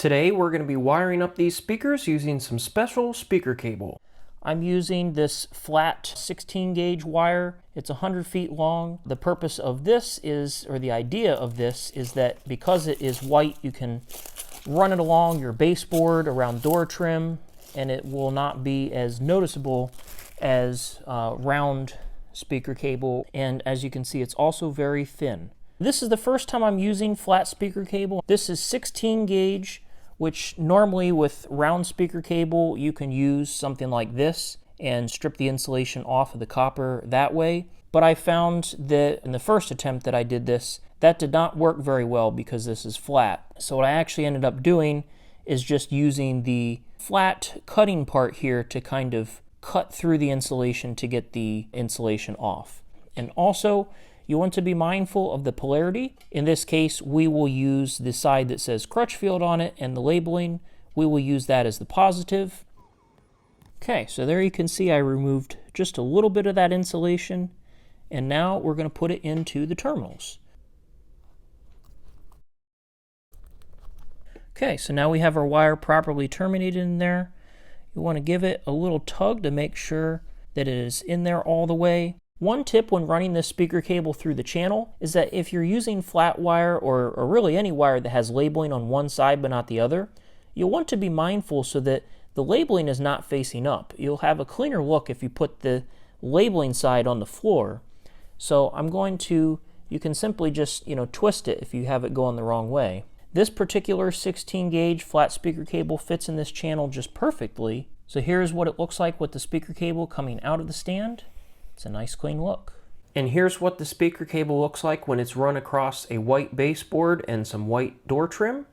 Today we're going to be wiring up these speakers using some special speaker cable. I'm using this flat 16 gauge wire. It's 100 feet long. The purpose of this is, or the idea of this is that because it is white, you can run it along your baseboard around door trim and it will not be as noticeable as round speaker cable. And as you can see, it's also very thin. This is the first time I'm using flat speaker cable. This is 16 gauge, which normally with round speaker cable, you can use something like this and strip the insulation off of the copper that way. But I found that in the first attempt that I did this, that did not work very well because this is flat. So what I actually ended up doing is just using the flat cutting part here to kind of cut through the insulation to get the insulation off. And also, you want to be mindful of the polarity. In this case, we will use the side that says Crutchfield on it and the labeling. We will use that as the positive. Okay, so there you can see I removed just a little bit of that insulation, and now we're going to put it into the terminals. Okay, so now we have our wire properly terminated in there. You want to give it a little tug to make sure that it is in there all the way. One tip when running this speaker cable through the channel is that if you're using flat wire or really any wire that has labeling on one side but not the other, you'll want to be mindful so that the labeling is not facing up. You'll have a cleaner look if you put the labeling side on the floor. So I'm going to, you can simply just, twist it if you have it going the wrong way. This particular 16 gauge flat speaker cable fits in this channel just perfectly. So here's what it looks like with the speaker cable coming out of the stand. It's a nice clean look. And here's what the speaker cable looks like when it's run across a white baseboard and some white door trim.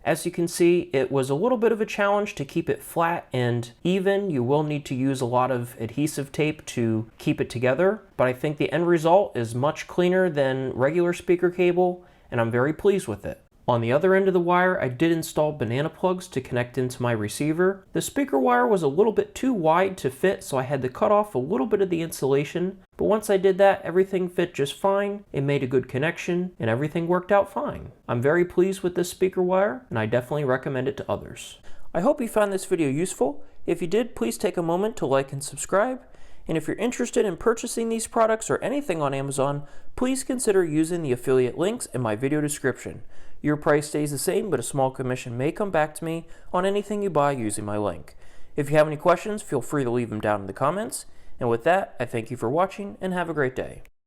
As you can see, it was a little bit of a challenge to keep it flat and even. You will need to use a lot of adhesive tape to keep it together, but I think the end result is much cleaner than regular speaker cable, and I'm very pleased with it. On the other end of the wire, I did install banana plugs to connect into my receiver. The speaker wire was a little bit too wide to fit, so I had to cut off a little bit of the insulation. But once I did that, everything fit just fine. It made a good connection, and everything worked out fine. I'm very pleased with this speaker wire, and I definitely recommend it to others. I hope you found this video useful. If you did, please take a moment to like and subscribe. And if you're interested in purchasing these products or anything on Amazon, please consider using the affiliate links in my video description. Your price stays the same, but a small commission may come back to me on anything you buy using my link. If you have any questions, feel free to leave them down in the comments. And with that, I thank you for watching and have a great day.